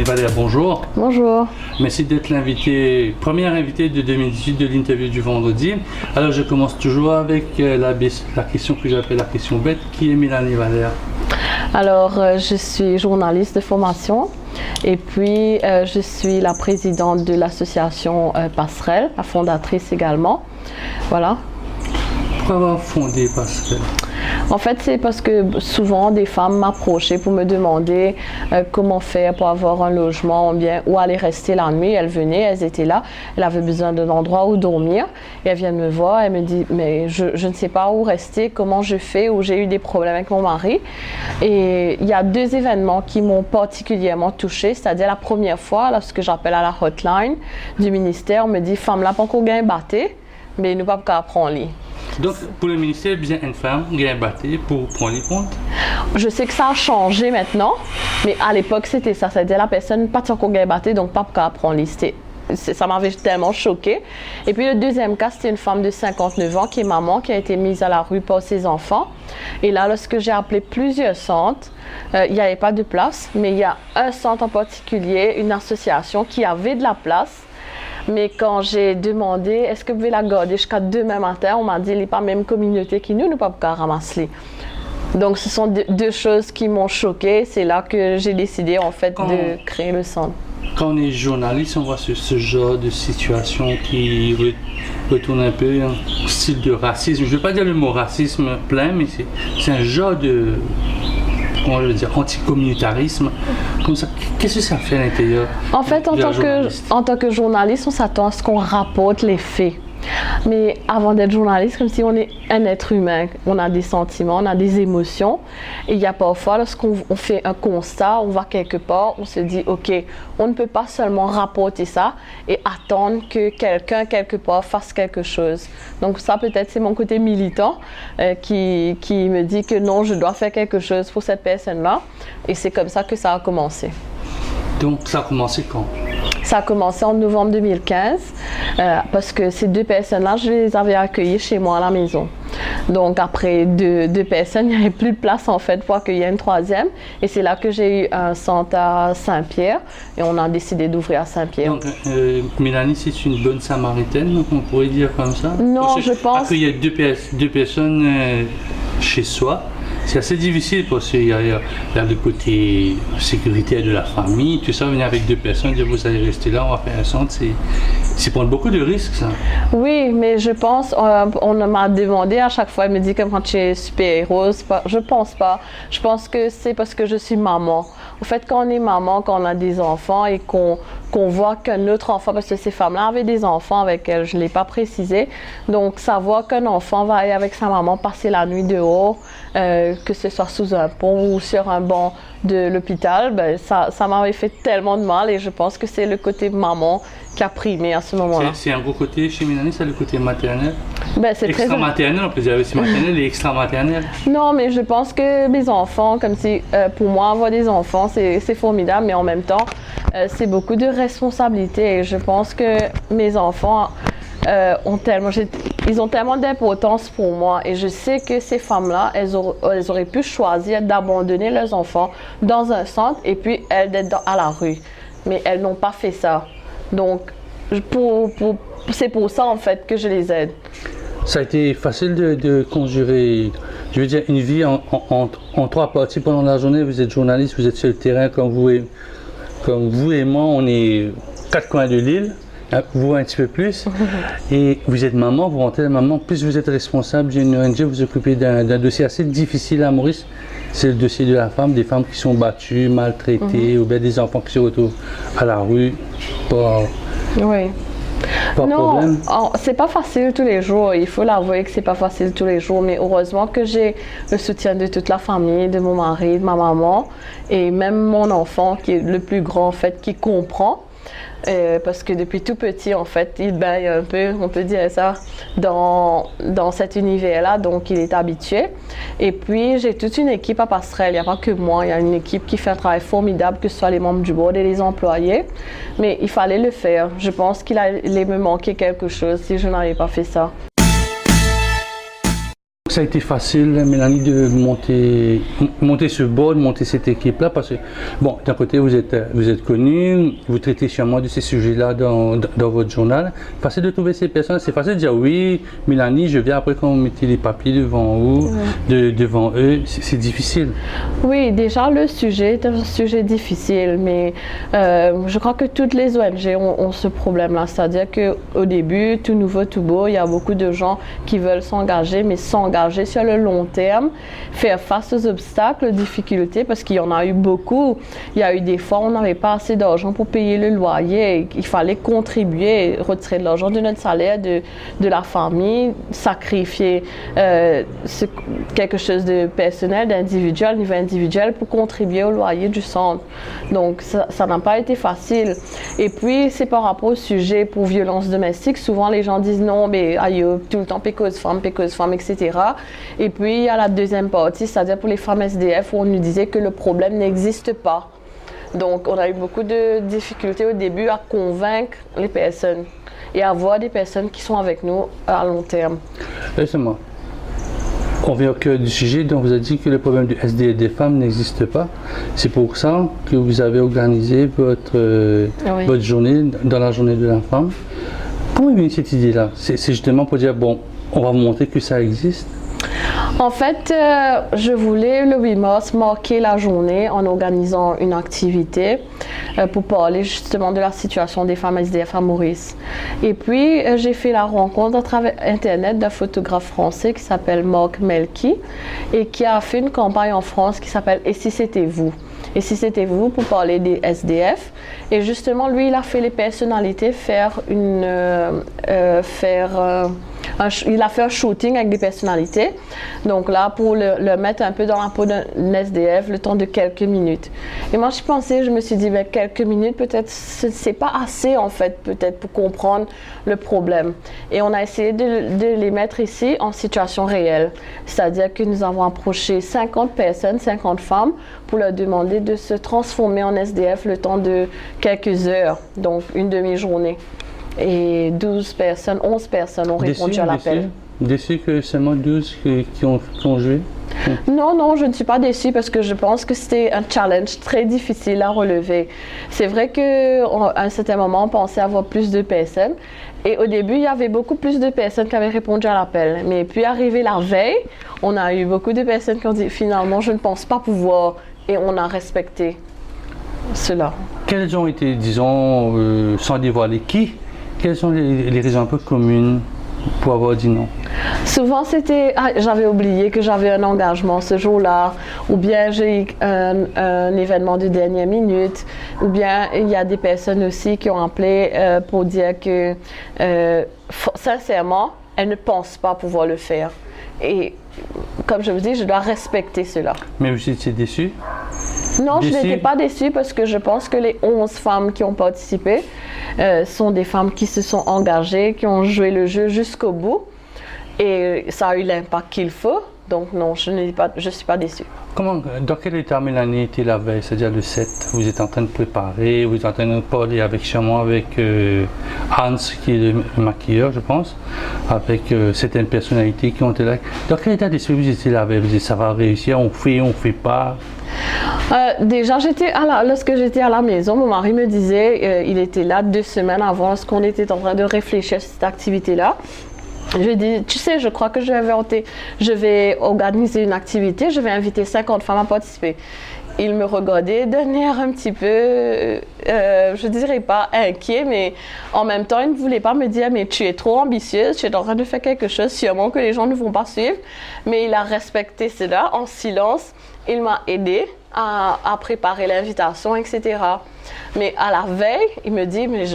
Valérie, bonjour. Bonjour. Merci d'être première invitée de 2018 de l'interview du vendredi. Alors je commence toujours avec la question que j'appelle la question bête. Qui est Mélanie Valère? Alors, je suis journaliste de formation et puis je suis la présidente de l'association Passerelle, la fondatrice également. Voilà. Pourquoi avoir fondé Passerelle? En fait, c'est parce que souvent des femmes m'approchaient pour me demander comment faire pour avoir un logement, bien où aller rester la nuit. Elles venaient, elles étaient là, elles avaient besoin d'un endroit où dormir. Et elles viennent me voir, elles me disent mais je ne sais pas où rester, comment je fais, ou j'ai eu des problèmes avec mon mari. Et il y a deux événements qui m'ont particulièrement touchée, c'est-à-dire la première fois, lorsque j'appelle à la hotline du ministère, on me dit femme là pas encore gagné batté, mais nous pas qu'à prendre lit. Donc, pour le ministère, bien une femme qui a battu pour prendre les comptes? Je sais que ça a changé maintenant, mais à l'époque, c'était ça. C'était la personne pas encore battu, donc pas qu'à prendre les. Ça m'avait tellement choquée. Et puis, le deuxième cas, c'était une femme de 59 ans qui est maman, qui a été mise à la rue par ses enfants. Et là, lorsque j'ai appelé plusieurs centres, il n'y avait pas de place, mais il y a un centre en particulier, une association qui avait de la place. Mais quand j'ai demandé, est-ce que vous pouvez la garder jusqu'à demain matin, on m'a dit, il n'est pas la même communauté que nous, pas qu'à ramasser. Donc, ce sont deux choses qui m'ont choquée. C'est là que j'ai décidé, en fait, de créer le centre. Quand on est journaliste, on voit ce genre de situation qui retourne un peu au style de racisme. Je ne veux pas dire le mot racisme plein, mais c'est un genre de... comment je veux dire, anticommunautarisme, comme ça, qu'est-ce que ça fait à l'intérieur? En fait, en tant que journaliste, on s'attend à ce qu'on rapporte les faits. Mais avant d'être journaliste, comme si on est un être humain, on a des sentiments, on a des émotions. Et il y a parfois, lorsqu'on fait un constat, on va quelque part, on se dit, OK, on ne peut pas seulement rapporter ça et attendre que quelqu'un, quelque part, fasse quelque chose. Donc ça, peut-être, c'est mon côté militant qui me dit que non, je dois faire quelque chose pour cette personne-là. Et c'est comme ça que ça a commencé. Donc, ça a commencé quand? Ça a commencé en novembre 2015 parce que ces deux personnes-là, je les avais accueillies chez moi à la maison. Donc après deux personnes, il n'y avait plus de place en fait pour accueillir une troisième. Et c'est là que j'ai eu un centre à Saint-Pierre et on a décidé d'ouvrir à Saint-Pierre. Donc Mélanie, c'est une bonne samaritaine, on pourrait dire comme ça? Non, je pense... Accueillir deux personnes chez soi, c'est assez difficile parce qu'il y a le côté sécuritaire de la famille, tout ça, venir avec deux personnes, dire vous allez rester là, on va faire un centre, c'est prendre beaucoup de risques ça. Oui, mais je pense, on m'a demandé à chaque fois, elle me dit que quand tu es super-héros, je pense pas. Je pense que c'est parce que je suis maman. En fait, quand on est maman, quand on a des enfants et qu'on voit qu'un autre enfant, parce que ces femmes-là avaient des enfants avec elles, je ne l'ai pas précisé, donc savoir qu'un enfant va aller avec sa maman passer la nuit dehors, que ce soit sous un pont ou sur un banc de l'hôpital, ben, ça m'avait fait tellement de mal et je pense que c'est le côté maman qui a primé à ce moment-là. C'est un gros côté chez Mélanie, c'est le côté maternel? Ben, c'est extra-maternel, on peut dire aussi maternel et extra-maternel. Non, mais je pense que mes enfants, comme si pour moi avoir des enfants, c'est formidable, mais en même temps, c'est beaucoup de responsabilités et je pense que mes enfants ils ont tellement d'importance pour moi et je sais que ces femmes-là, elles auraient pu choisir d'abandonner leurs enfants dans un centre et puis elles d'être à la rue. Mais elles n'ont pas fait ça. Donc, c'est pour ça en fait que je les aide. Ça a été facile de conjurer, je veux dire, une vie en trois parties pendant la journée. Vous êtes journaliste, vous êtes sur le terrain comme vous et moi, on est quatre coins de l'île. Vous un petit peu plus, et vous êtes maman, vous rentrez maman, plus vous êtes responsable d'une ONG, vous occupez d'un dossier assez difficile à Maurice, c'est le dossier de la femme, des femmes qui sont battues, maltraitées, ou bien des enfants qui se retrouvent à la rue, oui. Pas non, problème. C'est pas facile tous les jours, il faut l'avouer que c'est pas facile tous les jours, mais heureusement que j'ai le soutien de toute la famille, de mon mari, de ma maman, et même mon enfant qui est le plus grand en fait, qui comprend. Parce que depuis tout petit, en fait, il baigne un peu, on peut dire ça, dans cet univers-là, donc il est habitué. Et puis, j'ai toute une équipe à Passerelle, il n'y a pas que moi, il y a une équipe qui fait un travail formidable, que ce soit les membres du board et les employés. Mais il fallait le faire. Je pense qu'il allait me manquer quelque chose si je n'avais pas fait ça. Ça a été facile, Mélanie, de monter ce board, monter cette équipe-là, parce que, bon, d'un côté, vous êtes connue, vous traitez sûrement de ces sujets-là dans votre journal. Facile de trouver ces personnes, c'est facile de dire oui, Mélanie, je viens après quand vous mettez les papiers devant vous, devant eux, c'est difficile. Oui, déjà, le sujet est un sujet difficile, mais je crois que toutes les ONG ont ce problème-là, c'est-à-dire qu'au début, tout nouveau, tout beau, il y a beaucoup de gens qui veulent s'engager, mais s'engager sur le long terme, faire face aux obstacles, aux difficultés, parce qu'il y en a eu beaucoup. Il y a eu des fois où on n'avait pas assez d'argent pour payer le loyer. Il fallait contribuer, retirer de l'argent de notre salaire, de la famille, sacrifier quelque chose de personnel, d'individuel, niveau individuel, pour contribuer au loyer du centre. Donc, ça n'a pas été facile. Et puis, c'est par rapport au sujet pour violence domestique. Souvent, les gens disent non, mais aïe, tout le temps, pécose femme, etc. Et puis, il y a la deuxième partie, c'est-à-dire pour les femmes SDF, où on nous disait que le problème n'existe pas. Donc, on a eu beaucoup de difficultés au début à convaincre les personnes et à avoir des personnes qui sont avec nous à long terme. Laissez-moi. On vient au cœur du sujet, donc vous avez dit que le problème du SDF des femmes n'existe pas. C'est pour ça que vous avez organisé votre journée, dans la journée de la femme. Comment est venue cette idée-là? C'est justement pour dire, bon, on va vous montrer que ça existe? En fait, je voulais le 8 mars marquer la journée en organisant une activité pour parler justement de la situation des femmes SDF à Maurice. Et puis, j'ai fait la rencontre à travers Internet d'un photographe français qui s'appelle Marc Melki et qui a fait une campagne en France qui s'appelle « Et si c'était vous ?» Et si c'était vous pour parler des SDF. Et justement, lui, il a fait les personnalités il a fait un shooting avec des personnalités. Donc là, pour le mettre un peu dans la peau d'un SDF, le temps de quelques minutes. Et moi, je me suis dit, ben, quelques minutes, peut-être, c'est pas assez, en fait, peut-être, pour comprendre le problème. Et on a essayé de les mettre ici en situation réelle. C'est-à-dire que nous avons approché 50 personnes, 50 femmes, pour leur demander de se transformer en SDF le temps de quelques heures, donc une demi-journée. Et 11 personnes ont répondu à l'appel. Déçu que seulement 12 qui ont joué? Non, je ne suis pas déçue parce que je pense que c'était un challenge très difficile à relever. C'est vrai qu'à un certain moment, on pensait avoir plus de personnes. Et au début, il y avait beaucoup plus de personnes qui avaient répondu à l'appel. Mais puis, arrivé la veille, on a eu beaucoup de personnes qui ont dit finalement, je ne pense pas pouvoir. Et on a respecté cela. Quelles ont été, disons, sans dévoiler quelles sont les raisons un peu communes pour avoir dit non? Souvent, c'était j'avais oublié que j'avais un engagement ce jour-là, ou bien j'ai eu un événement de dernière minute, ou bien il y a des personnes aussi qui ont appelé pour dire que sincèrement, elles ne pensent pas pouvoir le faire. Et comme je vous dis, je dois respecter cela. Mais vous étiez déçue? Non, je n'étais pas déçue parce que je pense que les 11 femmes qui ont participé sont des femmes qui se sont engagées, qui ont joué le jeu jusqu'au bout. Et ça a eu l'impact qu'il faut. Donc non, je ne suis pas déçue. Dans quel état Mélanie était la veille, c'est-à-dire le 7? Vous êtes en train de préparer, vous êtes en train de parler avec Hans, qui est le maquilleur, je pense, avec certaines personnalités qui ont été là. Dans quel état d'esprit vous étiez la veille? Vous dites, ça va réussir, on fait pas? Déjà, lorsque j'étais à la maison, mon mari me disait, il était là 2 semaines avant, lorsqu'on était en train de réfléchir à cette activité-là. Je lui ai dit, tu sais, je crois que je vais organiser une activité, je vais inviter 50 femmes à participer. Il me regardait d'un air un petit peu, je dirais pas inquiet, mais en même temps, il ne voulait pas me dire, mais tu es trop ambitieuse, tu es en train de faire quelque chose, sûrement que les gens ne vont pas suivre. Mais il a respecté cela en silence. Il m'a aidé à préparer l'invitation, etc. Mais à la veille, il me dit, mais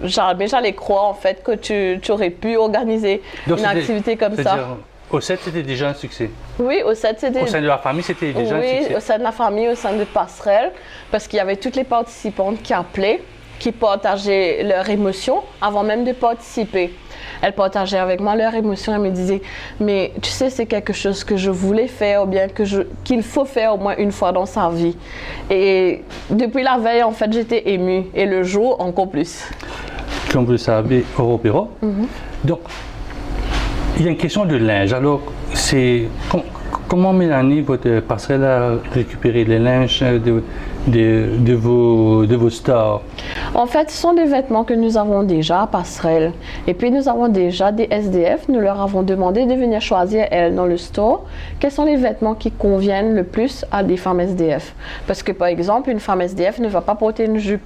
j'allais croire en fait que tu aurais pu organiser une activité comme ça. Au 7, c'était déjà un succès? Oui, au 7, c'était... Au sein de la famille, c'était déjà un succès? Oui, au sein de la famille, au sein de Passerelle, parce qu'il y avait toutes les participantes qui appelaient, qui partageaient leurs émotions avant même de participer. Elles partageaient avec moi leurs émotions. Elles me disaient, mais tu sais, c'est quelque chose que je voulais faire ou bien qu'il faut faire au moins une fois dans sa vie. Et depuis la veille, en fait, j'étais émue. Et le jour, encore plus. Comme vous le savez, Européra. Donc, il y a une question de linge. Alors, comment Mélanie, votre passerelle, a récupéré les linges de vos stars? En fait, ce sont des vêtements que nous avons déjà à Passerelle. Et puis, nous avons déjà des SDF. Nous leur avons demandé de venir choisir, elles, dans le store, quels sont les vêtements qui conviennent le plus à des femmes SDF. Parce que, par exemple, une femme SDF ne va pas porter une jupe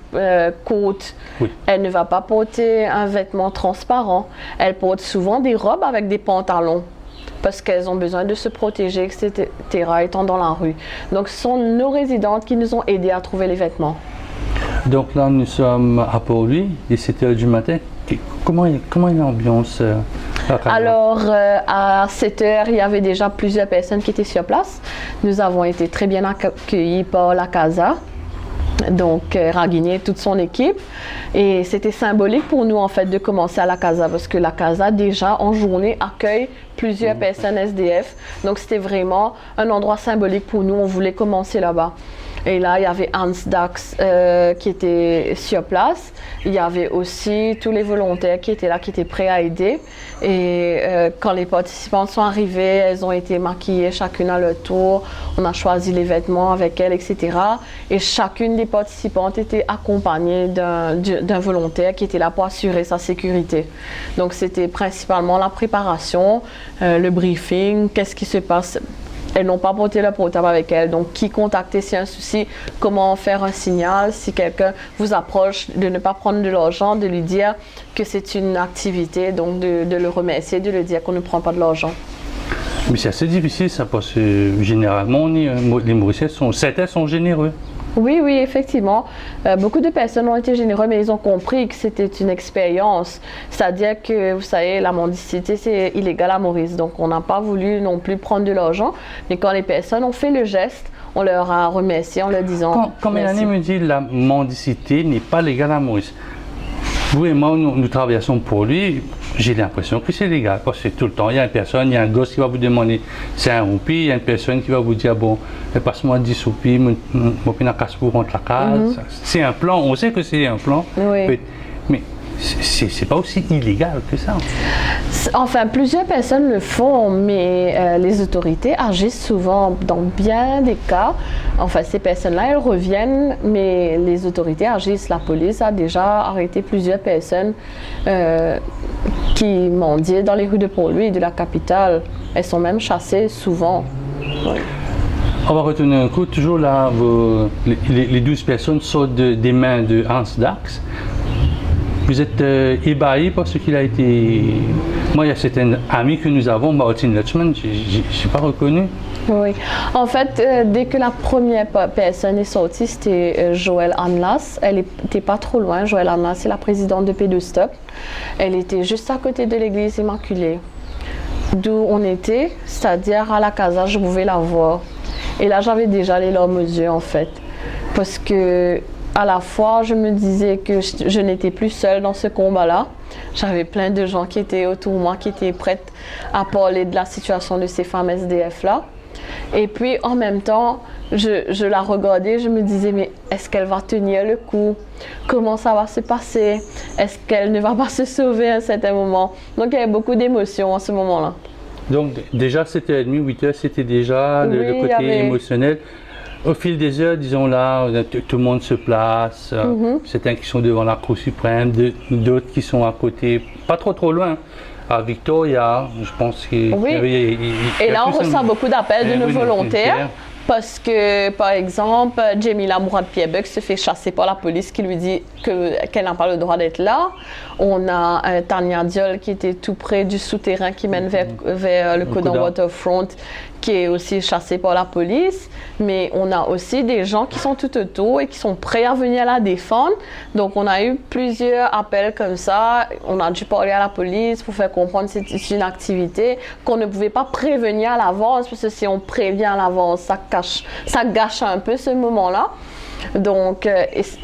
courte. Oui. Elle ne va pas porter un vêtement transparent. Elle porte souvent des robes avec des pantalons, parce qu'elles ont besoin de se protéger, etc., étant dans la rue. Donc, ce sont nos résidentes qui nous ont aidés à trouver les vêtements. Donc là, nous sommes à Port-Louis, il est 7h du matin. Comment est l'ambiance Alors, à 7h, il y avait déjà plusieurs personnes qui étaient sur place. Nous avons été très bien accueillis par la Casa. Donc, Raguinier et toute son équipe. Et c'était symbolique pour nous, en fait, de commencer à la Casa, parce que la Casa, déjà, en journée, accueille plusieurs personnes SDF. Donc, c'était vraiment un endroit symbolique pour nous. On voulait commencer là-bas. Et là, il y avait Hans Dax qui était sur place. Il y avait aussi tous les volontaires qui étaient là, qui étaient prêts à aider. Et quand les participantes sont arrivées, elles ont été maquillées chacune à leur tour. On a choisi les vêtements avec elles, etc. Et chacune des participantes était accompagnée d'un volontaire qui était là pour assurer sa sécurité. Donc, c'était principalement la préparation, le briefing, qu'est-ce qui se passe. Elles n'ont pas porté leur portable avec elles, donc qui contacter s'il y a un souci, comment faire un signal, si quelqu'un vous approche, de ne pas prendre de l'argent, de lui dire que c'est une activité, donc de le remercier, de lui dire qu'on ne prend pas de l'argent. Mais c'est assez difficile ça, parce que généralement, les Mauriciens certains sont généreux. Oui, effectivement. Beaucoup de personnes ont été généreuses, mais ils ont compris que c'était une expérience. C'est-à-dire que, vous savez, la mendicité, c'est illégal à Maurice. Donc, on n'a pas voulu non plus prendre de l'argent. Mais quand les personnes ont fait le geste, on leur a remercié en leur disant... Quand Mélanie me dit que la mendicité n'est pas légale à Maurice, vous et moi, nous travaillons pour lui, j'ai l'impression que c'est légal. Parce que tout le temps, il y a une personne, il y a un gosse qui va vous demander c'est un roupie, il y a une personne qui va vous dire bon, passe-moi 10 roupies, mon casse pour rentrer la case. C'est un plan, on sait que c'est un plan, oui. Mais c'est pas aussi illégal que ça. Enfin, plusieurs personnes le font, mais les autorités agissent souvent dans bien des cas. Enfin, ces personnes-là, elles reviennent, mais les autorités agissent. La police a déjà arrêté plusieurs personnes qui mendiaient dans les rues de Port-Louis et de la capitale. Elles sont même chassées souvent. Oui. On va retourner un coup. Toujours là, les 12 personnes sortent des mains de Hans Dax. Vous êtes ébahi par ce qu'il a été... Moi, il y a certains amis que nous avons, Martin Lutchman, je n'ai pas reconnu. Oui. En fait, dès que la première personne est sortie, c'était Joëlle Anlas. Elle n'était pas trop loin. Joëlle Anlas, c'est la présidente de P2 Stop. Elle était juste à côté de l'église Immaculée, d'où on était, c'est-à-dire à la Casa, je pouvais la voir. Et là, j'avais déjà les larmes aux yeux, en fait. Parce que... à la fois, je me disais que je n'étais plus seule dans ce combat-là. J'avais plein de gens qui étaient autour de moi, qui étaient prêtes à parler de la situation de ces femmes SDF-là. Et puis, en même temps, je la regardais, je me disais, mais est-ce qu'elle va tenir le coup? Comment ça va se passer? Est-ce qu'elle ne va pas se sauver à un certain moment? Donc, il y avait beaucoup d'émotions à ce moment-là. Donc, déjà, 7h30, 8h, c'était déjà le côté émotionnel. Au fil des heures, disons là, tout le monde se place, certains qui sont devant la Cour suprême, d'autres qui sont à côté, pas trop loin, à Victoria, je pense qu'il y avait... Et là, on reçoit beaucoup d'appels de nos volontaires. Parce que, par exemple, Jamila Mourad-Pierrebuck se fait chasser par la police qui lui dit qu'elle n'a pas le droit d'être là. On a Tania Diol qui était tout près du souterrain qui mène vers le Codan Waterfront, qui est aussi chassé par la police. Mais on a aussi des gens qui sont tout autour et qui sont prêts à venir la défendre. Donc, on a eu plusieurs appels comme ça. On a dû parler à la police pour faire comprendre que c'est une activité qu'on ne pouvait pas prévenir à l'avance, parce que si on prévient à l'avance, ça gâche un peu ce moment-là. Donc,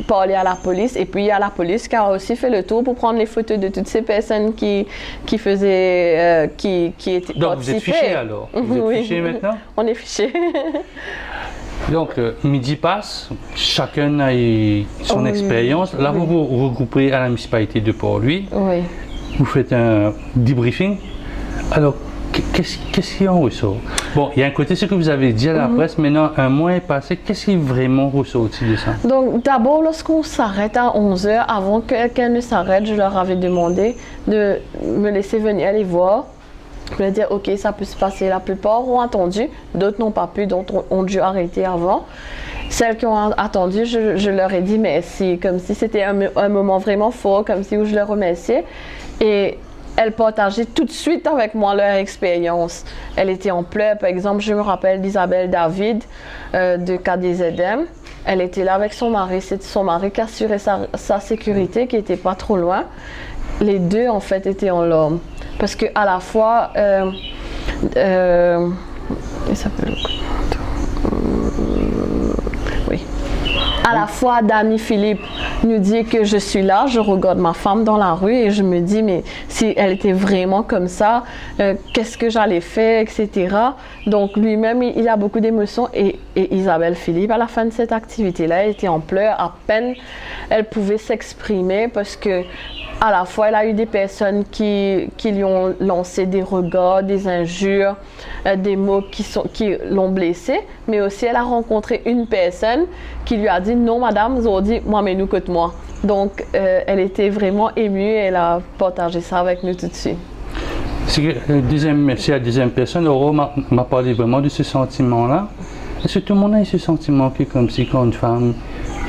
parler à la police. Et puis, il y a la police qui a aussi fait le tour pour prendre les photos de toutes ces personnes qui faisaient, qui étaient Donc, vous êtes fichés alors? Vous êtes fichés maintenant? On est fichés. Donc, midi passe, chacun a eu son expérience. Là, vous vous regroupez à la municipalité de Port-Louis. Oui. Vous faites un debriefing Alors, qu'est-ce qui en ressort? Bon, il y a un côté ce que vous avez dit à la presse, maintenant un mois est passé, qu'est-ce qui est vraiment ressorti de ça? Donc d'abord, lorsqu'on s'arrête à 11 h, avant qu'elle ne s'arrête, je leur avais demandé de me laisser venir les voir. Je leur ai dit, ok, ça peut se passer. La plupart ont attendu, d'autres n'ont pas pu, d'autres ont dû arrêter avant. Celles qui ont attendu, je leur ai dit merci, comme si c'était un moment vraiment fort, comme si où je les remerciais. Et elles partageaient tout de suite avec moi leur expérience. Elle était en pleurs. Par exemple, je me rappelle d'Isabelle David de KDZM. Elle était là avec son mari. C'était son mari qui assurait sa sécurité, qui n'était pas trop loin. Les deux, en fait, étaient en larmes. Parce qu'à la fois, il s'appelle oui. À la fois, Dani Philippe nous dit que je suis là, je regarde ma femme dans la rue et je me dis, mais si elle était vraiment comme ça, qu'est-ce que j'allais faire, etc. Donc lui-même, il a beaucoup d'émotions et Isabelle Philippe, à la fin de cette activité-là, elle était en pleurs, à peine elle pouvait s'exprimer parce que à la fois, elle a eu des personnes qui lui ont lancé des regards, des injures, des mots qui l'ont blessée, mais aussi elle a rencontré une personne qui lui a dit « Non, madame, Zordi, moi, mais nous, côte-moi ». Donc, elle était vraiment émue et elle a partagé ça avec nous tout de suite. C'est la deuxième personne, Aurore m'a parlé vraiment de ce sentiment-là. Est-ce que tout le monde a eu ce sentiment que comme si quand une femme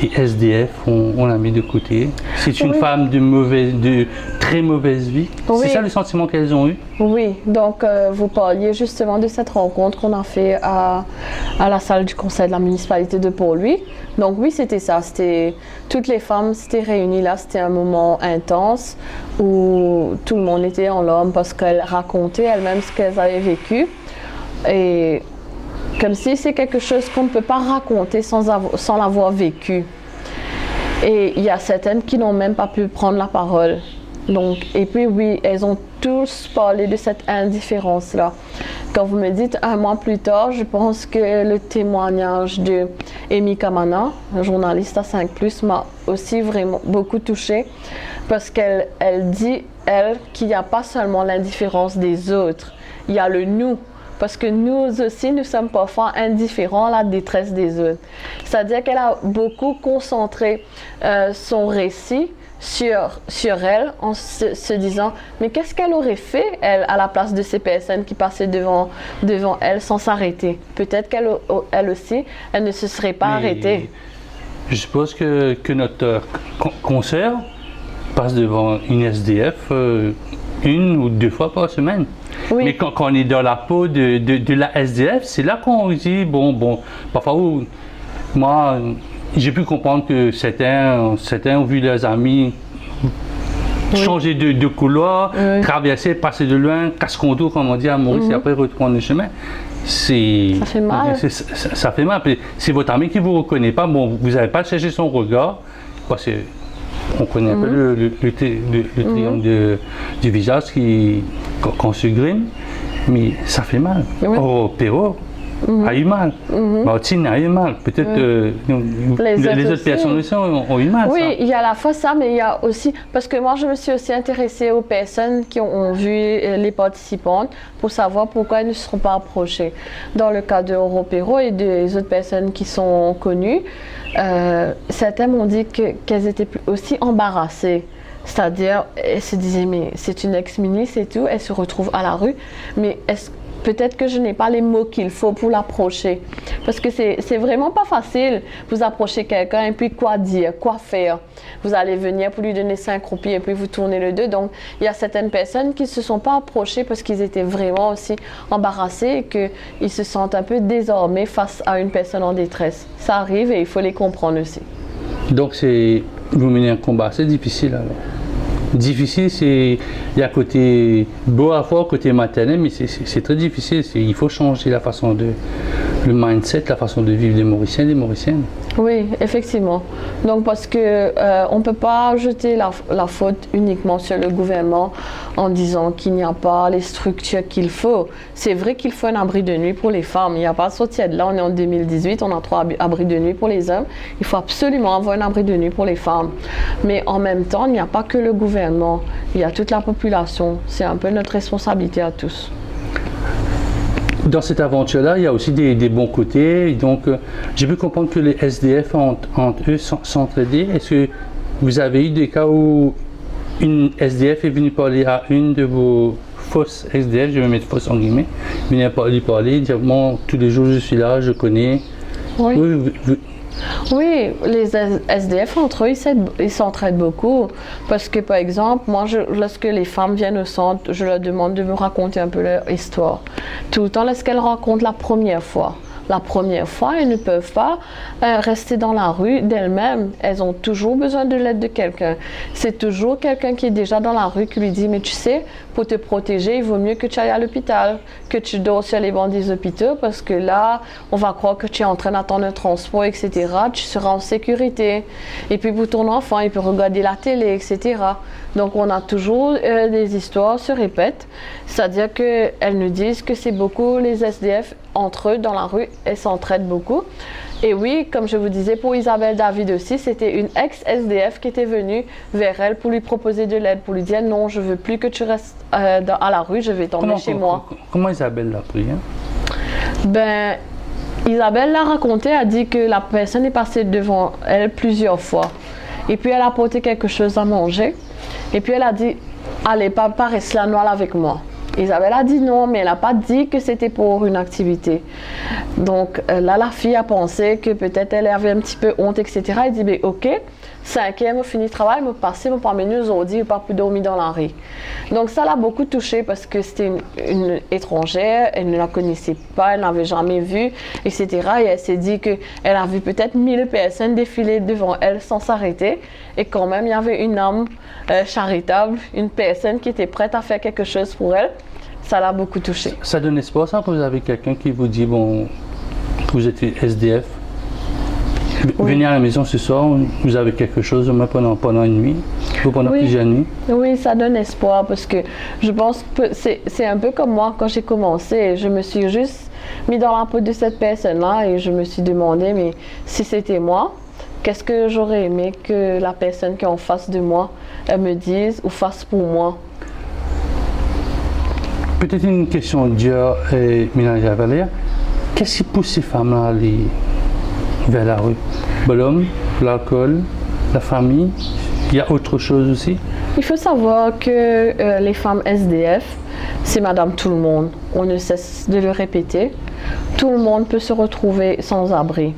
est SDF, on l'a mis de côté? C'est une femme de très mauvaise vie? Oui. C'est ça le sentiment qu'elles ont eu? Oui, donc vous parliez justement de cette rencontre qu'on a fait à la salle du conseil de la municipalité de Port-Louis. Donc oui, c'était ça, toutes les femmes s'étaient réunies là, c'était un moment intense où tout le monde était en larmes parce qu'elles racontaient elles-mêmes ce qu'elles avaient vécu. Et comme si c'est quelque chose qu'on ne peut pas raconter sans l'avoir vécu. Et il y a certaines qui n'ont même pas pu prendre la parole. Donc, et puis oui, elles ont tous parlé de cette indifférence-là. Quand vous me dites un mois plus tard, je pense que le témoignage de Amy Kamana, journaliste à 5+, m'a aussi vraiment beaucoup touchée parce qu'elle dit, elle, qu'il n'y a pas seulement l'indifférence des autres, il y a le nous. Parce que nous aussi, nous sommes parfois indifférents à la détresse des autres. C'est-à-dire qu'elle a beaucoup concentré son récit sur elle en se disant « Mais qu'est-ce qu'elle aurait fait, elle, à la place de ces personnes qui passaient devant elle sans s'arrêter? Peut-être qu'elle aussi, elle ne se serait pas arrêtée. » Je suppose que notre concert passe devant une SDF une ou deux fois par semaine. Oui. Mais quand on est dans la peau de la SDF, c'est là qu'on dit, bon, parfois, moi, j'ai pu comprendre que certains ont vu leurs amis changer de couloir, traverser, passer de loin, casse-contour, comme on dit à Maurice, et après reprendre le chemin. Ça fait mal. Ça fait mal. C'est votre ami qui ne vous reconnaît pas, bon, vous n'avez pas cherché son regard, parce que on connaît un peu le triangle du visage qu'on se grime, mais ça fait mal. Oh, Perrault a eu mal. Martine a eu mal. Peut-être les autres personnes aussi ont eu mal. Oui, il y a à la fois ça, mais il y a aussi... Parce que moi, je me suis aussi intéressée aux personnes qui ont vu les participantes pour savoir pourquoi elles ne seront pas approchées. Dans le cas de Aurore Perrault et des autres personnes qui sont connues, certains m'ont dit qu'elles étaient aussi embarrassées. C'est-à-dire, elles se disaient, mais c'est une ex-ministre et tout, elle se retrouve à la rue, mais peut-être que je n'ai pas les mots qu'il faut pour l'approcher. Parce que c'est vraiment pas facile. Vous approchez quelqu'un et puis quoi dire, quoi faire. Vous allez venir pour lui donner 5 roupies et puis vous tournez le dos. Donc, il y a certaines personnes qui ne se sont pas approchées parce qu'ils étaient vraiment aussi embarrassés et qu'ils se sentent un peu désarmés face à une personne en détresse. Ça arrive et il faut les comprendre aussi. Donc, vous menez un combat assez difficile alors. Difficile, il y a côté beau à fois, côté maternel, mais c'est très difficile. Il faut changer la façon le mindset, la façon de vivre des Mauriciens et des Mauriciennes. Oui, effectivement. Donc, parce que on ne peut pas jeter la faute uniquement sur le gouvernement en disant qu'il n'y a pas les structures qu'il faut. C'est vrai qu'il faut un abri de nuit pour les femmes. Il n'y a pas de sortie de là. On est en 2018, on a 3 abris de nuit pour les hommes. Il faut absolument avoir un abri de nuit pour les femmes. Mais en même temps, il n'y a pas que le gouvernement. Il y a toute la population. C'est un peu notre responsabilité à tous. Dans cette aventure-là, il y a aussi des bons côtés. Donc, j'ai pu comprendre que les SDF entre eux s'entraidaient. Est-ce que vous avez eu des cas où une SDF est venue parler à une de vos fausses SDF, je vais mettre fausse en guillemets, venir parler, dire bon, tous les jours je suis là, je connais. Oui. Oui, les SDF entre eux, ils s'entraident beaucoup. Parce que, par exemple, moi, lorsque les femmes viennent au centre, je leur demande de me raconter un peu leur histoire. Tout le temps, lorsqu'elles racontent la première fois, elles ne peuvent pas rester dans la rue d'elles-mêmes. Elles ont toujours besoin de l'aide de quelqu'un. C'est toujours quelqu'un qui est déjà dans la rue qui lui dit « Mais tu sais, pour te protéger, il vaut mieux que tu ailles à l'hôpital, que tu dors sur les bancs des hôpitaux parce que là, on va croire que tu es en train d'attendre un transport, etc. Tu seras en sécurité. Et puis pour ton enfant, il peut regarder la télé, etc. » Donc on a toujours des histoires se répètent. C'est-à-dire qu'elles nous disent que c'est beaucoup les SDF entre eux dans la rue, elles s'entraident beaucoup. Et oui, comme je vous disais, pour Isabelle David aussi, c'était une ex-SDF qui était venue vers elle pour lui proposer de l'aide, pour lui dire non, je veux plus que tu restes à la rue, je vais t'emmener chez moi. Comment Isabelle l'a pris, hein? Ben, Isabelle l'a raconté, a dit que la personne est passée devant elle plusieurs fois. Et puis elle a apporté quelque chose à manger. Et puis elle a dit, allez, papa, reste là, Noël avec moi. Isabelle a dit non, mais elle n'a pas dit que c'était pour une activité. Donc là, la fille a pensé que peut-être elle avait un petit peu honte, etc. Elle dit, mais ok, 5e, je finis le travail, je passe, je pas mener aujourd'hui, je pas plus dormir dans la rue. Donc ça l'a beaucoup touchée parce que c'était une étrangère, elle ne la connaissait pas, elle n'avait jamais vu, etc. Et elle s'est dit qu'elle a vu peut-être 1000 personnes défiler devant elle sans s'arrêter. Et quand même, il y avait une âme charitable, une personne qui était prête à faire quelque chose pour elle. Ça l'a beaucoup touchée. Ça donne espoir, ça, quand vous avez quelqu'un qui vous dit, bon, vous êtes SDF, oui. Venez à la maison ce soir, vous avez quelque chose pendant une nuit, ou pendant plusieurs nuits. Oui, ça donne espoir parce que je pense que c'est un peu comme moi quand j'ai commencé. Je me suis juste mis dans la peau de cette personne-là et je me suis demandé, mais si c'était moi, qu'est-ce que j'aurais aimé que la personne qui est en face de moi me dise ou fasse pour moi? Peut-être une question dure et Mélanie Valère. Qu'est-ce qui pousse ces femmes-là à aller vers la rue? L'homme, l'alcool, la famille, il y a autre chose aussi? Il faut savoir que les femmes SDF, c'est Madame Tout le monde. On ne cesse de le répéter. Tout le monde peut se retrouver sans abri.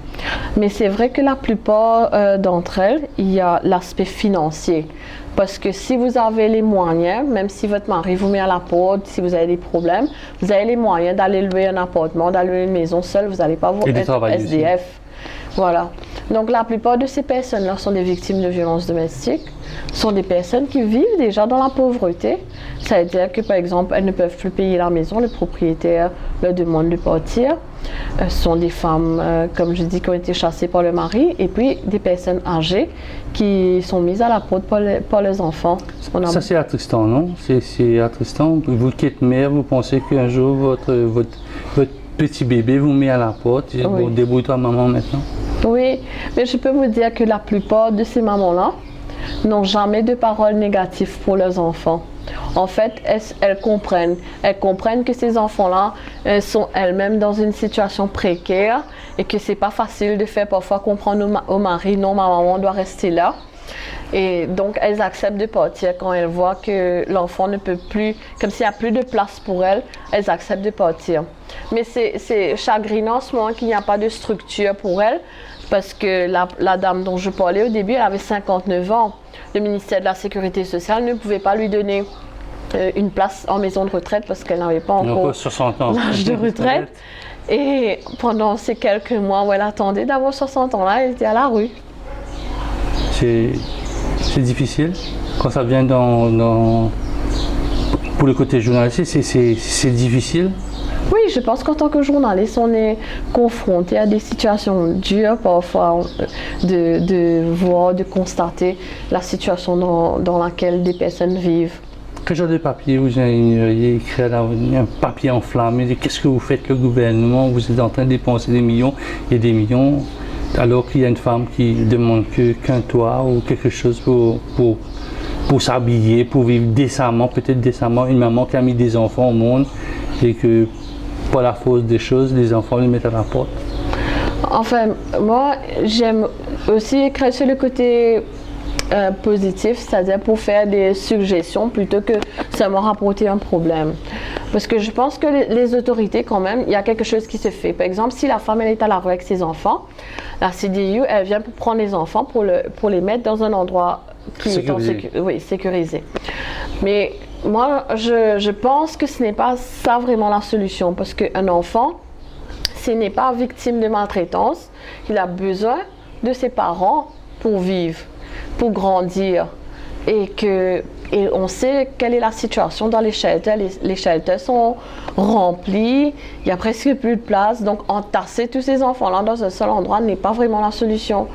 Mais c'est vrai que la plupart d'entre elles, il y a l'aspect financier. Parce que si vous avez les moyens, même si votre mari vous met à la porte, si vous avez des problèmes, vous avez les moyens d'aller louer un appartement, d'aller louer une maison seule, vous n'allez pas vous être SDF. Aussi. Voilà. Donc la plupart de ces personnes-là sont des victimes de violences domestiques, sont des personnes qui vivent déjà dans la pauvreté. Ça veut dire que par exemple, elles ne peuvent plus payer la maison, le propriétaire leur demande de partir. Ce sont des femmes, comme je dis, qui ont été chassées par le mari, et puis des personnes âgées qui sont mises à la porte par les enfants. Ça c'est attristant, non? C'est attristant. Vous qui êtes mère, vous pensez qu'un jour votre petit bébé vous met à la porte, et bon, débrouille-toi maman maintenant. Oui, mais je peux vous dire que la plupart de ces mamans-là n'ont jamais de paroles négatives pour leurs enfants. En fait, elles comprennent que ces enfants-là sont elles-mêmes dans une situation précaire et que c'est pas facile de faire parfois comprendre au mari, non, ma maman doit rester là. Et donc, elles acceptent de partir quand elles voient que l'enfant ne peut plus, comme s'il n'y a plus de place pour elles, elles acceptent de partir. Mais c'est chagrinant en ce moment qu'il n'y a pas de structure pour elles, parce que la dame dont je parlais au début, elle avait 59 ans. Le ministère de la Sécurité sociale ne pouvait pas lui donner une place en maison de retraite parce qu'elle n'avait pas encore l'âge de retraite. Et pendant ces quelques mois où elle attendait d'avoir 60 ans là, elle était à la rue. C'est difficile quand ça vient pour le côté journalistique, c'est difficile. Oui, je pense qu'en tant que journaliste, on est confronté à des situations dures parfois de voir, de constater la situation dans laquelle des personnes vivent. Quel genre de papier vous aimeriez écrire un papier enflammé? Qu'est-ce que vous faites le gouvernement? Vous êtes en train de dépenser des millions et des millions alors qu'il y a une femme qui demande qu'un toit ou quelque chose pour s'habiller, pour vivre décemment, peut-être décemment, une maman qui a mis des enfants au monde et que par la force des choses, les enfants les mettent à la porte. Enfin, moi, j'aime aussi écrire sur le côté positif, c'est-à-dire pour faire des suggestions plutôt que seulement rapporter un problème. Parce que je pense que les autorités, quand même, il y a quelque chose qui se fait. Par exemple, si la femme elle est à la rue avec ses enfants, la CDU, elle vient pour prendre les enfants pour les mettre dans un endroit qui est sécurisé. Mais moi, je pense que ce n'est pas ça vraiment la solution, parce qu'un enfant, s'il n'est pas victime de maltraitance, il a besoin de ses parents pour vivre, pour grandir. Et on sait quelle est la situation dans les shelters. Les shelters sont remplis, il n'y a presque plus de place. Donc, entasser tous ces enfants-là dans un seul endroit n'est pas vraiment la solution.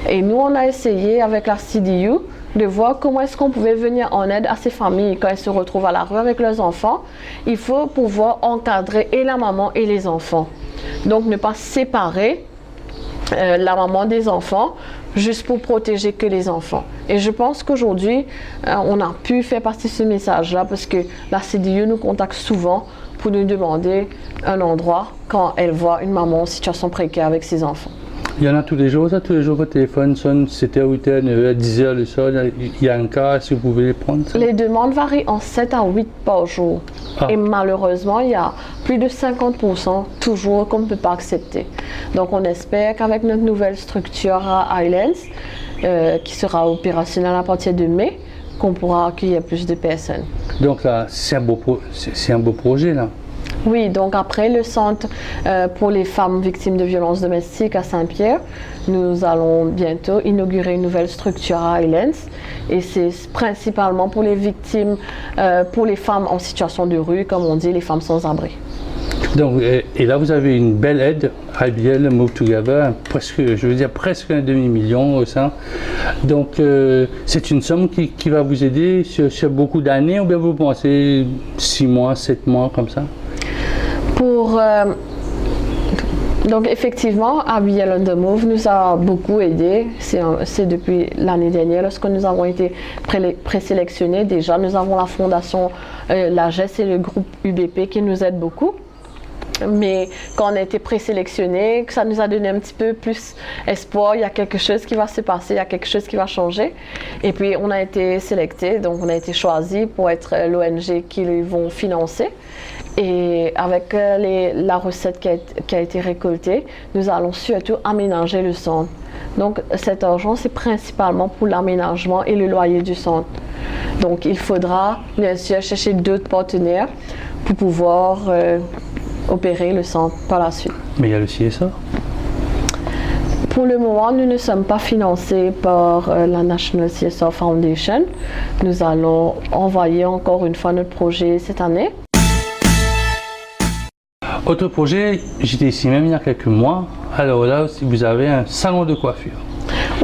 Et nous, on a essayé avec la CDU de voir comment est-ce qu'on pouvait venir en aide à ces familles quand elles se retrouvent à la rue avec leurs enfants. Il faut pouvoir encadrer et la maman et les enfants. Donc, ne pas séparer la maman des enfants juste pour protéger que les enfants. Et je pense qu'aujourd'hui, on a pu faire partie de ce message-là parce que la CDU nous contacte souvent pour nous demander un endroit quand elle voit une maman en situation précaire avec ses enfants. Il y en a tous les jours, ça, tous les jours votre téléphone sonne, 7h, 8h, 9h, 10h le soir, il y a un cas, est-ce que vous pouvez les prendre ça? Les demandes varient en 7 à 8 par jour. Ah. Et malheureusement, il y a plus de 50% toujours qu'on ne peut pas accepter. Donc on espère qu'avec notre nouvelle structure à Highlands, qui sera opérationnelle à partir de mai, qu'on pourra accueillir plus de personnes. Donc là, c'est un beau projet là. Oui, donc après le centre pour les femmes victimes de violences domestiques à Saint-Pierre, nous allons bientôt inaugurer une nouvelle structure à Highlands et c'est principalement pour les victimes, pour les femmes en situation de rue, comme on dit, les femmes sans abri. Donc, et là vous avez une belle aide, IBL Move Together, presque un demi-million au sein. Donc c'est une somme qui va vous aider sur beaucoup d'années ou bien vous pensez 6 mois, 7 mois comme ça? Donc effectivement, ABL on the Move nous a beaucoup aidé. C'est depuis l'année dernière lorsque nous avons été présélectionnés. Déjà, nous avons la fondation, la GES et le groupe UBP qui nous aident beaucoup. Mais quand on a été présélectionnés, ça nous a donné un petit peu plus espoir. Il y a quelque chose qui va se passer, il y a quelque chose qui va changer. Et puis on a été sélectés, donc on a été choisis pour être l'ONG qui les vont financer. Et avec la recette qui a été récoltée, nous allons surtout aménager le centre. Donc cet argent, c'est principalement pour l'aménagement et le loyer du centre. Donc il faudra bien sûr chercher d'autres partenaires pour pouvoir opérer le centre par la suite. Mais il y a le CSA? Pour le moment, nous ne sommes pas financés par la National CSR Foundation. Nous allons envoyer encore une fois notre projet cette année. Autre projet, j'étais ici même il y a quelques mois. Alors là, vous avez un salon de coiffure.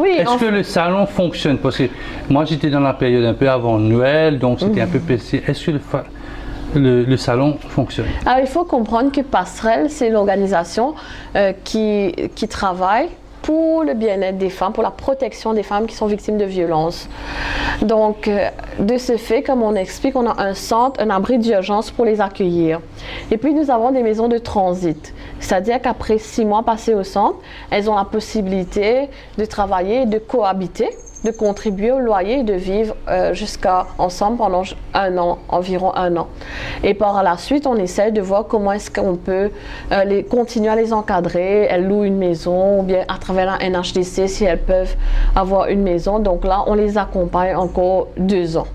Oui. Est-ce que le salon fonctionne? Parce que moi, j'étais dans la période un peu avant Noël, donc c'était un peu PC. Est-ce que le salon fonctionne? Alors, il faut comprendre que Passerelle, c'est l'organisation qui travaille pour le bien-être des femmes, pour la protection des femmes qui sont victimes de violences. Donc, de ce fait, comme on explique, on a un centre, un abri d'urgence pour les accueillir. Et puis, nous avons des maisons de transit. C'est-à-dire qu'après 6 mois passés au centre, elles ont la possibilité de travailler, de cohabiter, de contribuer au loyer et de vivre ensemble pendant environ un an. Et par la suite, on essaie de voir comment est-ce qu'on peut continuer à les encadrer. Elles louent une maison ou bien à travers la NHDC si elles peuvent avoir une maison. Donc là, on les accompagne encore 2 ans.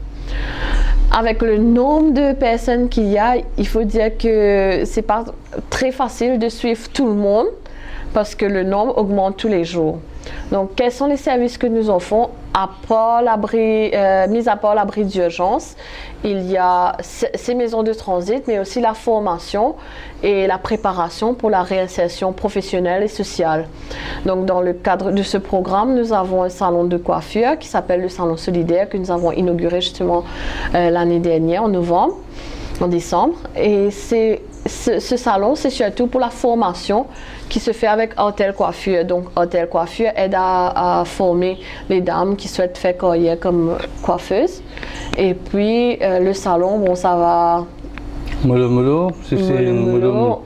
Avec le nombre de personnes qu'il y a, il faut dire que c'est pas très facile de suivre tout le monde parce que le nombre augmente tous les jours. Donc, quels sont les services que nous offrons mis à part l'abri d'urgence? Il y a ces maisons de transit, mais aussi la formation et la préparation pour la réinsertion professionnelle et sociale. Donc, dans le cadre de ce programme, nous avons un salon de coiffure qui s'appelle le Salon Solidaire, que nous avons inauguré justement l'année dernière, en décembre. Et ce salon, c'est surtout pour la formation qui se fait avec Artel Coiffure. Donc, Artel Coiffure aide à former les dames qui souhaitent faire carrière comme coiffeuse. Et puis, le salon, bon, ça va... Mollo,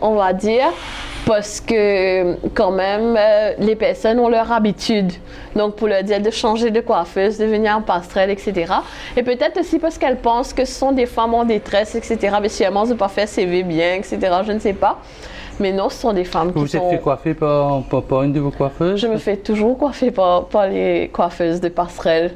on va dire, parce que quand même, les personnes ont leur habitude. Donc, pour leur dire de changer de coiffeuse, de venir en passerelle, etc. Et peut-être aussi parce qu'elles pensent que ce sont des femmes en détresse, etc. Mais sûrement, de ne pas faire CV bien, etc. Je ne sais pas. Mais non, ce sont des femmes qui sont... Vous êtes fait coiffer par une de vos coiffeuses? Je me fais toujours coiffer par les coiffeuses de passerelle.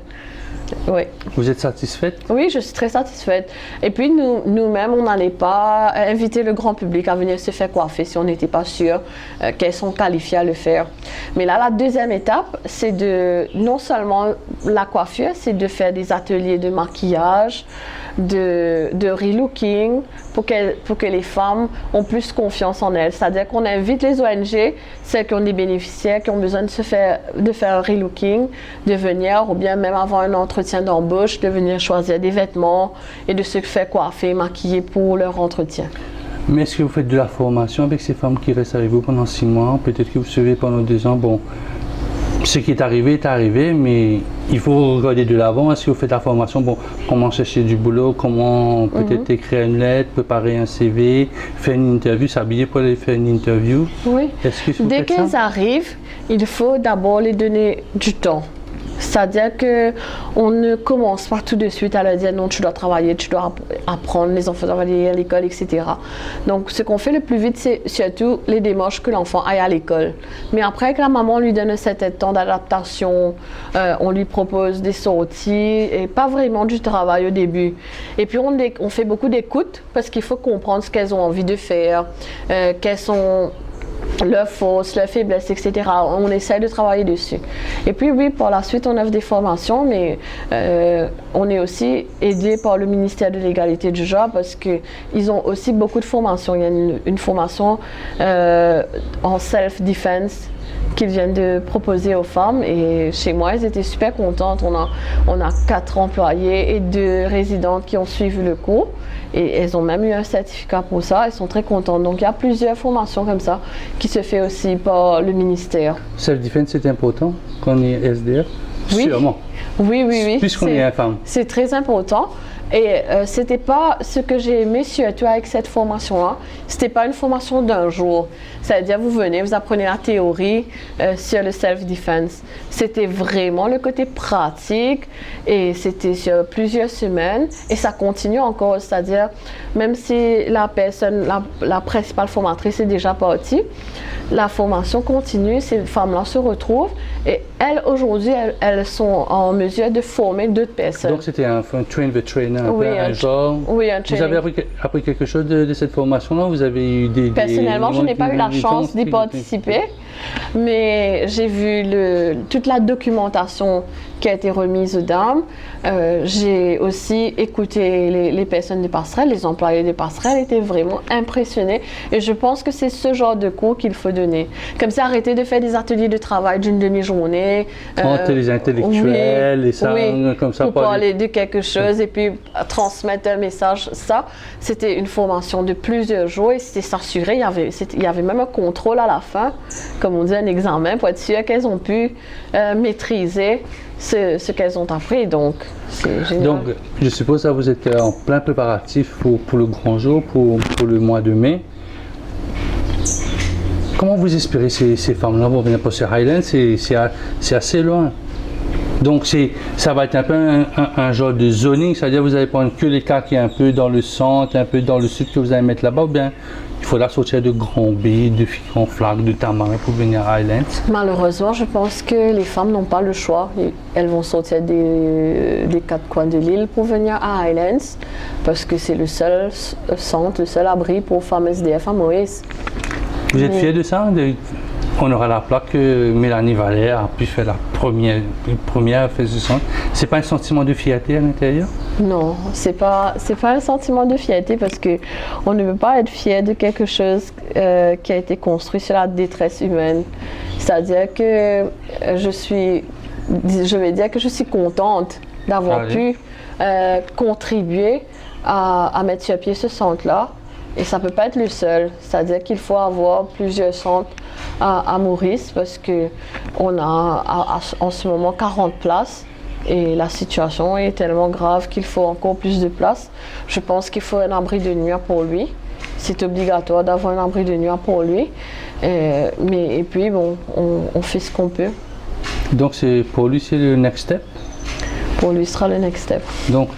Oui. Vous êtes satisfaite? Oui, je suis très satisfaite. Et puis, nous-mêmes, on n'allait pas inviter le grand public à venir se faire coiffer si on n'était pas sûr qu'elles sont qualifiées à le faire. Mais là, la deuxième étape, c'est non seulement la coiffure, c'est de faire des ateliers de maquillage, de relooking, pour que les femmes ont plus confiance en elles. C'est-à-dire qu'on invite les ONG, celles qui ont des bénéficiaires, qui ont besoin de faire un relooking, de venir, ou bien même avoir un entretien d'embauche, de venir choisir des vêtements et de se faire coiffer, maquiller pour leur entretien. Mais est-ce que vous faites de la formation avec ces femmes qui restent avec vous pendant 6 mois? Peut-être que vous suivez pendant 2 ans. Bon, ce qui est arrivé, mais il faut regarder de l'avant. Est-ce que vous faites la formation? Bon, comment chercher du boulot, comment peut-être écrire une lettre, préparer un CV, faire une interview, s'habiller pour aller faire une interview? Oui. Est-ce que dès qu'elles arrivent, il faut d'abord les donner du temps. C'est-à-dire qu'on ne commence pas tout de suite à leur dire non, tu dois travailler, tu dois apprendre, les enfants doivent aller à l'école, etc. Donc, ce qu'on fait le plus vite, c'est surtout les démarches que l'enfant aille à l'école. Mais après que la maman lui donne un certain temps d'adaptation, on lui propose des sorties et pas vraiment du travail au début. Et puis, on fait beaucoup d'écoute parce qu'il faut comprendre ce qu'elles ont envie de faire, quelles sont leurs forces, leurs faiblesses, etc. On essaie de travailler dessus. Et puis oui, par la suite, on offre des formations, mais on est aussi aidé par le ministère de l'Égalité du genre parce qu'ils ont aussi beaucoup de formations. Il y a une formation en self-defense qu'ils viennent de proposer aux femmes et chez moi, elles étaient super contentes. On a 4 employés et 2 résidentes qui ont suivi le cours et elles ont même eu un certificat pour ça. Elles sont très contentes. Donc, il y a plusieurs formations comme ça qui se fait aussi par le ministère. Self-defense, c'est important quand on est SDF? Oui. Sûrement. Oui. Puisqu'on est femme. C'est très important. Et c'était pas ce que j'ai aimé surtout avec cette formation-là. C'était pas une formation d'un jour. C'est-à-dire, vous venez, vous apprenez la théorie sur le self-defense. C'était vraiment le côté pratique et c'était sur plusieurs semaines et ça continue encore. C'est-à-dire, même si la personne, la principale formatrice est déjà partie, la formation continue, ces femmes-là se retrouvent et elles, aujourd'hui, elles sont en mesure de former d'autres personnes. Donc, c'était un train the trainer, oui, un genre. Oui, un training. Vous avez appris quelque chose de cette formation-là? Vous avez eu des... Personnellement, je n'ai pas eu la chance d'y participer, mais j'ai vu toute la documentation qui a été remise aux dames. J'ai aussi écouté les personnes des passerelles, les employés des passerelles étaient vraiment impressionnés et je pense que c'est ce genre de cours qu'il faut donner. Comme ça, arrêter de faire des ateliers de travail d'une demi-journée. Entre les intellectuels et ça, comme ça. Pour parler de quelque chose et puis transmettre un message. Ça, c'était une formation de plusieurs jours et c'était s'assurer, il y avait même un contrôle à la fin, comme on dit, un examen pour être sûr qu'elles ont pu maîtriser ce qu'elles ont appris, donc c'est génial. Donc, je suppose que vous êtes en plein préparatif pour le grand jour, pour le mois de mai. Comment vous espérez ces femmes-là vont venir passer Highlands? C'est assez loin. Donc, ça va être un peu un genre de zoning, c'est-à-dire que vous allez prendre que les cas qui est un peu dans le centre, un peu dans le sud que vous allez mettre là-bas, ou bien il faudra sortir de Granby, de Ficon-Flac, de Tamarin pour venir à Highlands? Malheureusement, je pense que les femmes n'ont pas le choix. Elles vont sortir des 4 coins de l'île pour venir à Highlands parce que c'est le seul centre, le seul abri pour femmes SDF à Maurice. Vous êtes fiers de ça? on aura la plaque que Mélanie Valère a pu faire la première phase du centre. C'est pas un sentiment de fierté à l'intérieur? Non, c'est pas un sentiment de fierté parce que on ne peut pas être fier de quelque chose qui a été construit sur la détresse humaine. C'est-à-dire que je vais dire que je suis contente d'avoir pu contribuer à mettre sur pied ce centre-là. Et ça ne peut pas être le seul. C'est-à-dire qu'il faut avoir plusieurs centres à Maurice parce qu'on a en ce moment 40 places et la situation est tellement grave qu'il faut encore plus de places. Je pense qu'il faut un abri de nuit pour lui. C'est obligatoire d'avoir un abri de nuit pour lui. Et puis, bon, on fait ce qu'on peut. Donc, pour lui, c'est le next step? Pour lui, ce sera le next step. Donc,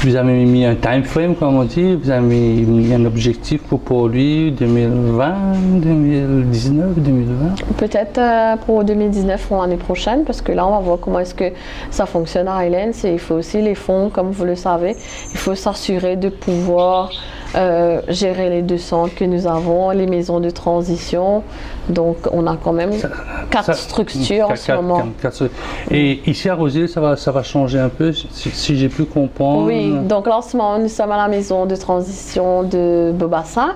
vous avez mis un time frame, comme on dit, vous avez mis un objectif pour lui, 2020, 2019, 2020? Peut-être pour 2019 ou l'année prochaine, parce que là, on va voir comment est-ce que ça fonctionne à Highlands. Il faut aussi les fonds, comme vous le savez. Il faut s'assurer de pouvoir gérer les 2 centres que nous avons, les maisons de transition. Donc, on a quand même 4 structures en ce moment. Et ici à Roseville, ça va changer un peu, si j'ai pu comprendre? Oui, donc là, en ce moment, nous sommes à la maison de transition de Beaubassin.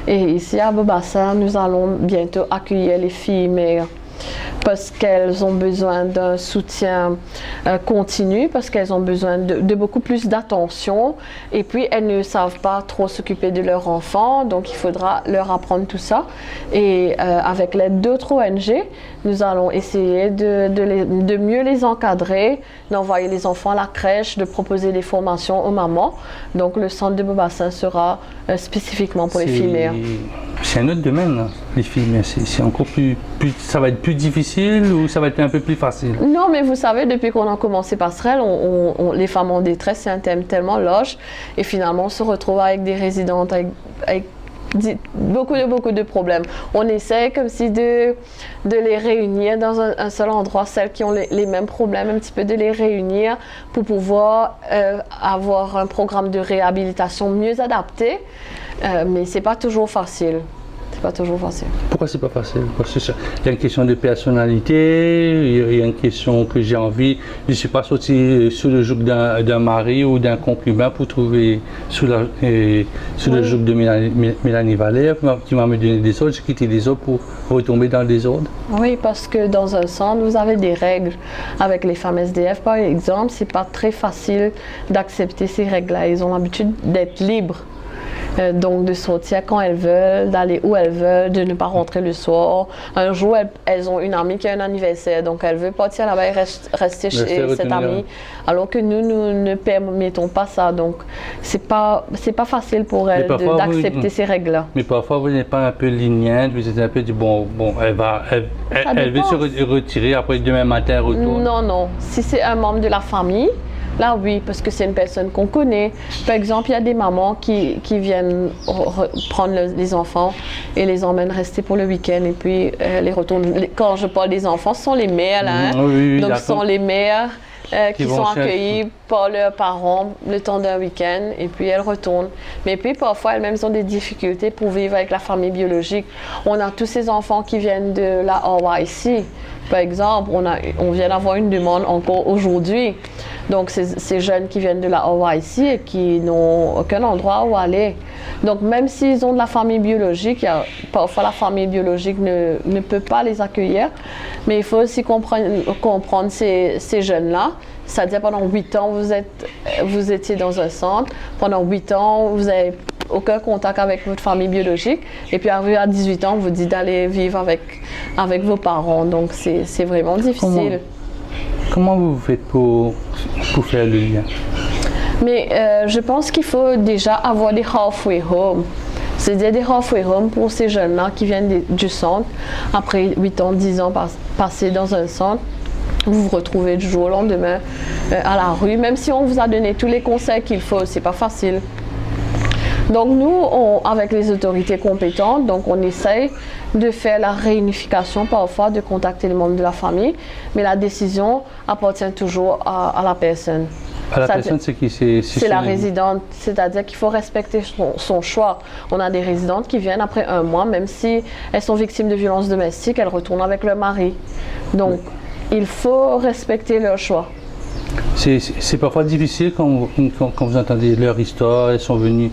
Et ici à Beaubassin, nous allons bientôt accueillir les filles mères parce qu'elles ont besoin d'un soutien continu, parce qu'elles ont besoin de beaucoup plus d'attention et puis elles ne savent pas trop s'occuper de leurs enfants, donc il faudra leur apprendre tout ça. Et avec l'aide d'autres ONG, nous allons essayer de mieux les encadrer, d'envoyer les enfants à la crèche, de proposer des formations aux mamans. Donc le centre de Beaubassin sera spécifiquement pour les filles mères. C'est un autre domaine, là, les filles, mais c'est encore plus, ça va être plus difficile ou ça va être un peu plus facile? Non, mais vous savez, depuis qu'on a commencé Passerelle, les femmes en détresse, c'est un thème tellement large et finalement on se retrouve avec des résidentes avec beaucoup de problèmes. On essaie comme si de les réunir dans un seul endroit, celles qui ont les mêmes problèmes, un petit peu de les réunir pour pouvoir avoir un programme de réhabilitation mieux adapté, mais c'est pas toujours facile. C'est pas toujours facile. Pourquoi c'est pas facile? Parce qu'il y a une question de personnalité, il y a une question que j'ai envie, je ne suis pas sorti sous le joug d'un mari ou d'un concubin pour trouver sous le joug de Mélanie Valère qui m'a me donné des ordres, j'ai quitté les autres pour retomber dans le désordre. Oui, parce que dans un centre, vous avez des règles. Avec les femmes SDF, par exemple, c'est pas très facile d'accepter ces règles-là. Ils ont l'habitude d'être libres. Donc de sortir quand elles veulent, d'aller où elles veulent, de ne pas rentrer le soir. Un jour, elles ont une amie qui a un anniversaire, donc elle veut partir là-bas et rester chez cette amie, alors que nous ne permettons pas ça. Donc c'est pas facile pour elles d'accepter ces règles-là. Mais parfois, vous n'êtes pas un peu lignante, vous êtes un peu dit bon, elle veut se retirer, après demain matin, elle retourne. Non. Si c'est un membre de la famille, là, oui, parce que c'est une personne qu'on connaît. Par exemple, il y a des mamans qui viennent prendre les enfants et les emmènent rester pour le week-end et puis les retournent. Quand je parle des enfants, ce sont les mères, là. Hein? Oui, donc, ce sont les mères qui sont accueillies par leurs parents le temps d'un week-end et puis elles retournent. Mais puis, parfois, elles-mêmes ont des difficultés pour vivre avec la famille biologique. On a tous ces enfants qui viennent de la OYC. Par exemple, on vient d'avoir une demande encore aujourd'hui. Donc, ces jeunes qui viennent de la OYC et qui n'ont aucun endroit où aller. Donc, même s'ils ont de la famille biologique, parfois la famille biologique ne peut pas les accueillir. Mais il faut aussi comprendre ces jeunes-là. C'est-à-dire, pendant 8 ans, vous étiez dans un centre. Pendant 8 ans, vous n'avez aucun contact avec votre famille biologique. Et puis, arrivé à 18 ans, on vous dit d'aller vivre avec vos parents. Donc, c'est vraiment difficile. Comment vous faites pour faire le lien? Mais je pense qu'il faut déjà avoir des halfway home. C'est-à-dire des halfway home pour ces jeunes-là qui viennent du centre. Après 8 ans, 10 ans passés dans un centre, vous vous retrouvez du jour au lendemain à la rue. Même si on vous a donné tous les conseils qu'il faut, c'est pas facile. Donc nous, avec les autorités compétentes, donc on essaye de faire la réunification parfois, de contacter les membres de la famille, mais la décision appartient toujours à la personne. À la Ça- personne, c'est qui? C'est la résidente, c'est-à-dire qu'il faut respecter son choix. On a des résidentes qui viennent après un mois, même si elles sont victimes de violences domestiques, elles retournent avec leur mari. Donc, il faut respecter leur choix. C'est parfois difficile quand vous entendez leur histoire. Elles sont venues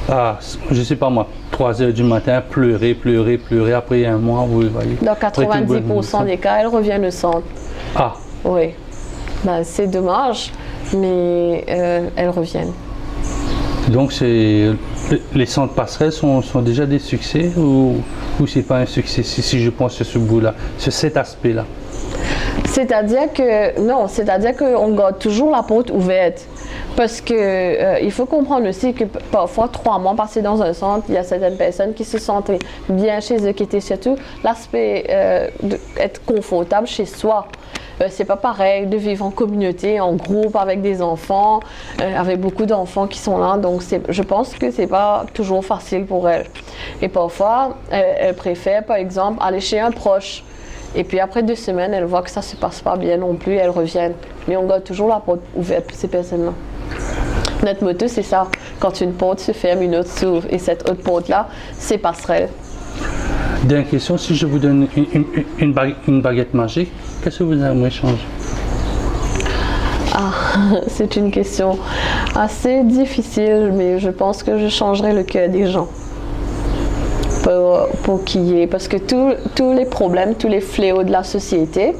à, je sais pas moi, 3 heures du matin, pleurer. Après un mois, vous voyez. Dans 90% des cas, elles reviennent au centre. Ah, Oui. Ben, c'est dommage, mais elles reviennent. donc les centres passerelles sont déjà des succès ou c'est pas un succès si je pense sur ce bout-là, sur cet aspect-là? C'est-à-dire qu'on garde toujours la porte ouverte. Parce que il faut comprendre aussi que parfois 3 mois passés dans un centre, il y a certaines personnes qui se sentent bien chez eux, qui étaient surtout l'aspect d'être confortable chez soi. C'est pas pareil de vivre en communauté, en groupe, avec des enfants, avec beaucoup d'enfants qui sont là. Donc je pense que c'est pas toujours facile pour elles. Et parfois, elles préfèrent par exemple aller chez un proche. Et puis après 2 semaines, elles voient que ça se passe pas bien non plus, elles reviennent. Mais on garde toujours la porte ouverte pour ces personnes-là. Notre motto, c'est ça. Quand une porte se ferme, une autre s'ouvre. Et cette autre porte-là, c'est passerelle. Dernière question, si je vous donne une baguette magique, qu'est-ce que vous aimeriez changer? Ah, c'est une question assez difficile, mais je pense que je changerais le cœur des gens. Pour qu'il y ait, parce que tous les problèmes, tous les fléaux de la société,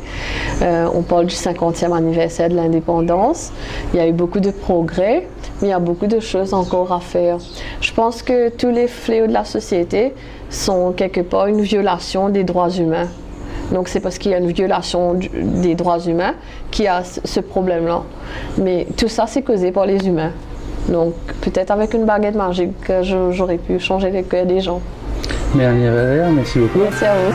on parle du 50e anniversaire de l'indépendance, il y a eu beaucoup de progrès, mais il y a beaucoup de choses encore à faire. Je pense que tous les fléaux de la société sont quelque part une violation des droits humains. Donc c'est parce qu'il y a une violation des droits humains qu'il y a ce problème-là. Mais tout ça, c'est causé par les humains. Donc peut-être avec une baguette magique, j'aurais pu changer le cœur des gens. Merci beaucoup. Merci à vous.